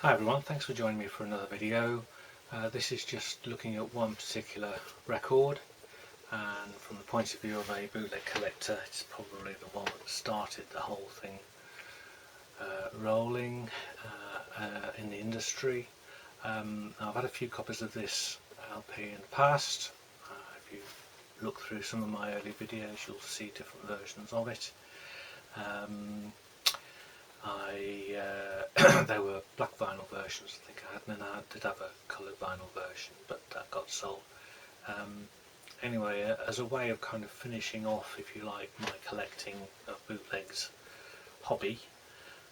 Hi everyone, thanks for joining me for another video. This is just looking at one particular record, and from the point of view of a bootleg collector, it's probably the one that started the whole thing rolling in the industry. I've had a few copies of this LP in the past. If you look through some of my early videos, you'll see different versions of it. There were black vinyl versions I think I had, and then I did have a coloured vinyl version, but that got sold. Anyway, as a way of kind of finishing off, if you like, my collecting of bootlegs hobby,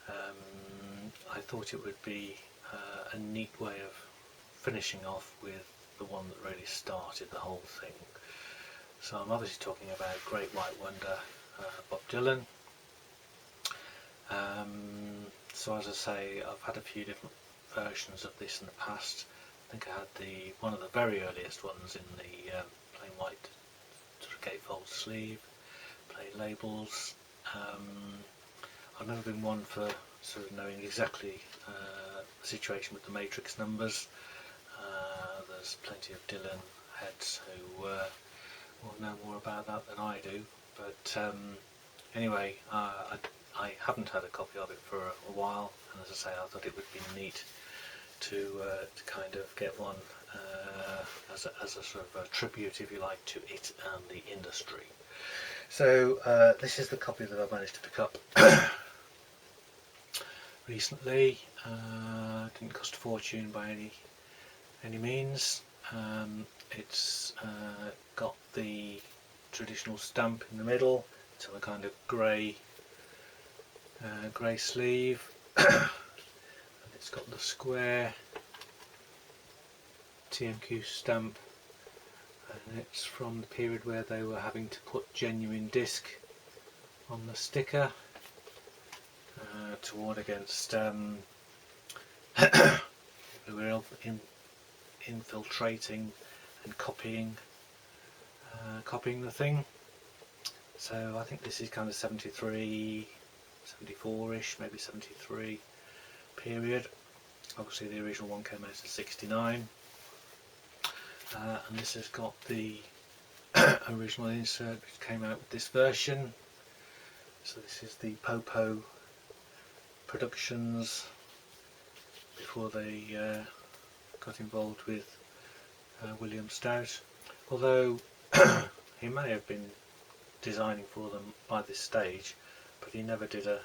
I thought it would be a neat way of finishing off with the one that really started the whole thing. So I'm obviously talking about Great White Wonder, Bob Dylan. So as I say, I've had a few different versions of this in the past. I think I had one of the very earliest ones in the plain white sort of gatefold sleeve, plain labels. I've never been one for sort of knowing exactly the situation with the matrix numbers. There's plenty of Dylan heads who will know more about that than I do, but anyway, I haven't had a copy of it for a while, and as I say, I thought it would be neat to kind of get one as a sort of a tribute, if you like, to it and the industry. So this is the copy that I managed to pick up recently. Didn't cost a fortune by any means. It's got the traditional stamp in the middle. It's on a kind of grey sleeve, and it's got the square TMQ stamp, and it's from the period where they were having to put genuine disc on the sticker to ward against who were infiltrating and copying the thing. So I think this is kind of 73, 74ish, maybe 73 period. Obviously the original one came out in 69, and this has got the original insert which came out with this version. So this is the Popo Productions before they got involved with William Stout, although he may have been designing for them by this stage, but he never did a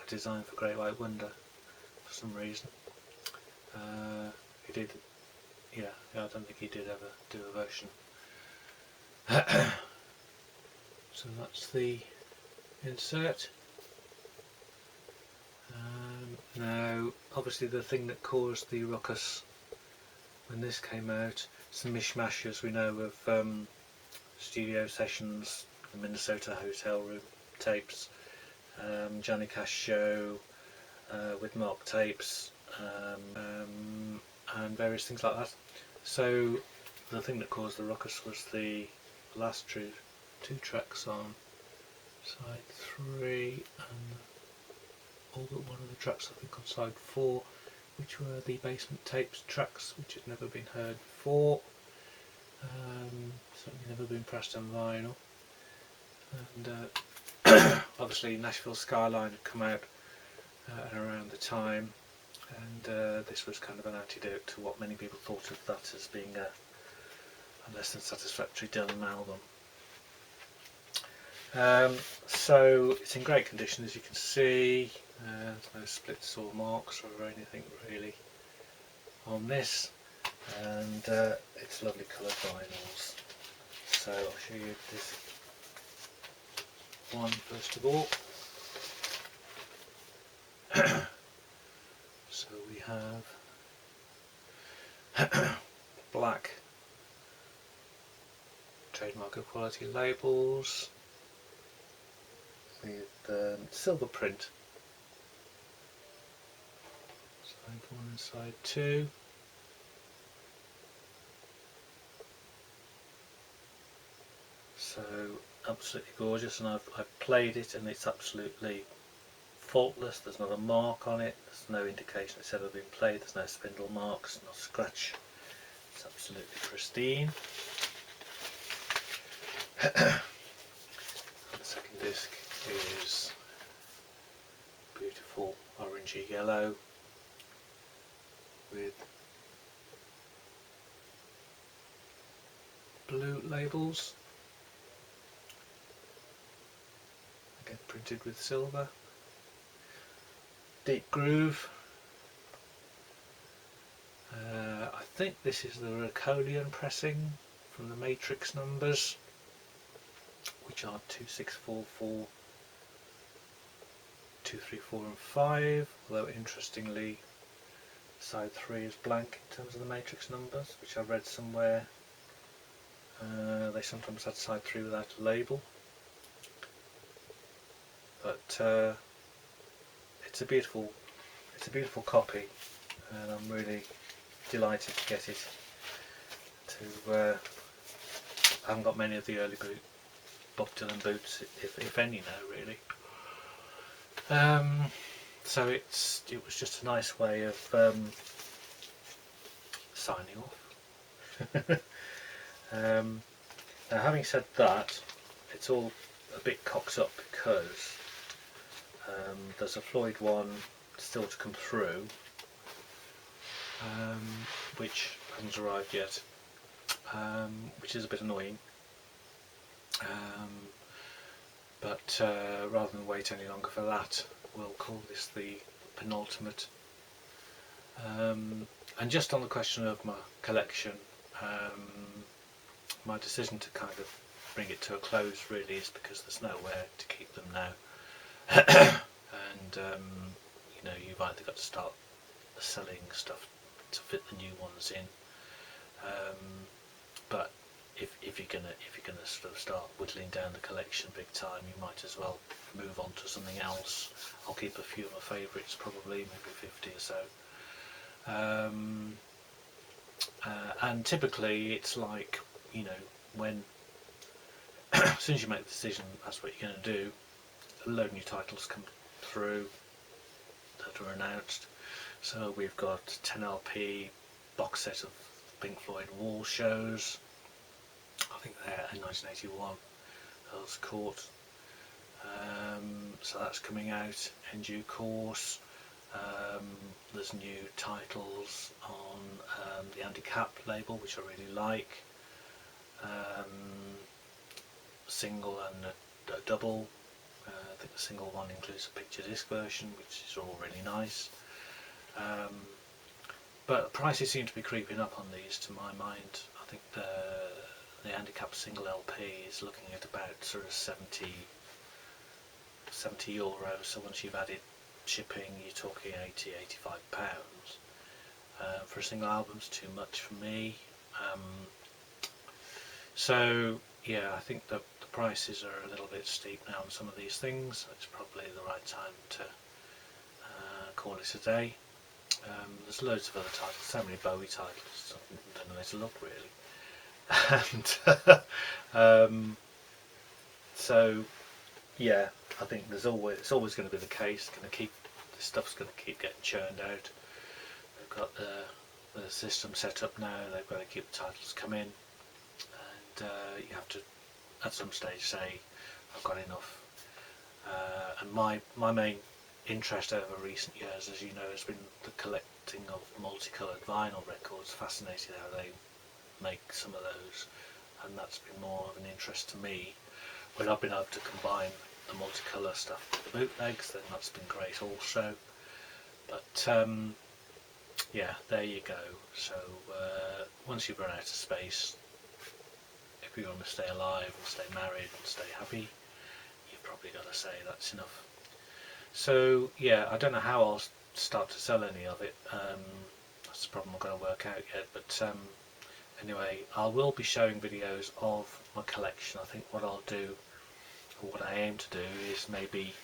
design for Great White Wonder for some reason. He did, yeah, I don't think he did ever do a version. So that's the insert. Now obviously the thing that caused the ruckus when this came out, some mishmash, as we know, of studio sessions, the Minnesota hotel room tapes, Johnny Cash show with Mark tapes, and various things like that. So the thing that caused the ruckus was the last two tracks on side 3 and all but one of the tracks I think on side 4, which were the Basement Tapes tracks, which had never been heard before, certainly never been pressed on vinyl. And obviously Nashville Skyline had come out around the time, and this was kind of an antidote to what many people thought of that as being a less than satisfactory Dylan album. So it's in great condition, as you can see. There's no splits or marks or anything really on this, and it's lovely coloured vinyls. So I'll show you this one first of all. So we have black trademark equality labels with silver print. Side 1 and side 2. So absolutely gorgeous, and I've played it and it's absolutely faultless, there's not a mark on it, there's no indication it's ever been played, there's no spindle marks, no scratch, it's absolutely pristine. The second disc is beautiful orangey yellow with blue labels, again printed with silver. Deep groove. I think this is the Ricolian pressing from the Matrix numbers, which are 2644, 234 and 5, although interestingly side 3 is blank in terms of the Matrix numbers, which I read somewhere. They sometimes had side 3 without a label, but it's a beautiful copy, and I'm really delighted to get it. I haven't got many of the early Bob Dylan boots, if any now, really. So it was just a nice way of signing off. Now, having said that, it's all a bit cocked up because there's a Floyd one still to come through, which hasn't arrived yet, which is a bit annoying. But rather than wait any longer for that, we'll call this the penultimate. And just on the question of my collection, my decision to kind of bring it to a close really is because there's nowhere to keep them now. And you know, you've either got to start selling stuff to fit the new ones in, but if you're gonna sort of start whittling down the collection big time, you might as well move on to something else. I'll keep a few of my favourites, probably maybe 50 or so. And typically it's like, you know, when as soon as you make the decision that's what you're going to do, a load of new titles come through that are announced. So we've got 10 LP box set of Pink Floyd wall shows. I think they're in 1981, Earl's Court. So that's coming out in due course. There's new titles on the Andy Capp label, which I really like. Single and a double. I think the single one includes a picture disc version, which is all really nice. But prices seem to be creeping up on these, to my mind. I think the Andy Capp single LP is looking at about sort of 70 euros. So once you've added shipping, you're talking 85 pounds. For a single album's too much for me. So yeah, I think that the prices are a little bit steep now on some of these things. It's probably the right time to call it a day. There's loads of other titles, so many Bowie titles, I don't know where to look really. And so yeah, I think it's always going to be the case. This stuff's going to keep getting churned out. They've got the system set up now. They've got to keep the titles coming, and you have to at some stage say I've got enough. And my main interest over recent years, as you know, has been the collecting of multicoloured vinyl records. Fascinated how they make some of those, and that's been more of an interest to me. When I've been able to combine the multicolour stuff with the bootlegs, then that's been great also. But yeah, there you go. So once you've run out of space, if you want to stay alive and stay married and stay happy, you've probably got to say that's enough. So yeah, I don't know how I'll start to sell any of it. That's the problem I've got to work out yet. But anyway, I will be showing videos of my collection. I think what I'll do, or what I aim to do, is maybe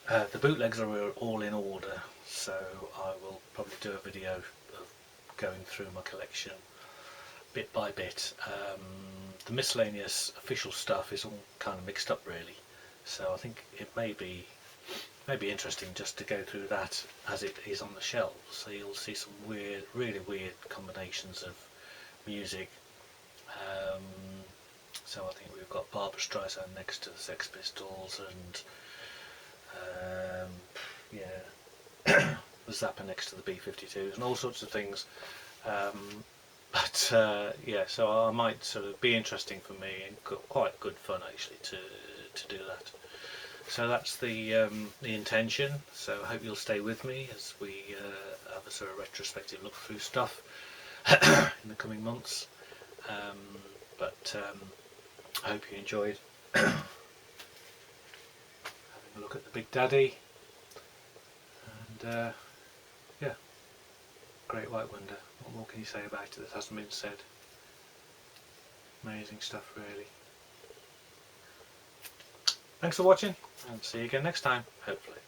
the bootlegs are all in order, so I will probably do a video of going through my collection bit by bit. The miscellaneous official stuff is all kind of mixed up really, so I think it may be maybe interesting just to go through that as it is on the shelves. So you'll see some weird, really weird combinations of music. So I think we've got Barbra Streisand next to the Sex Pistols, and yeah, the Zappa next to the B-52s, and all sorts of things. But yeah, so I might sort of be interesting for me, and quite good fun actually to do that. So that's the intention. So I hope you'll stay with me as we have a sort of retrospective look through stuff in the coming months. But I hope you enjoyed having a look at the Big Daddy, and yeah, Great White Wonder. What more can you say about it that hasn't been said? Amazing stuff, really. Thanks for watching, and see you again next time, hopefully.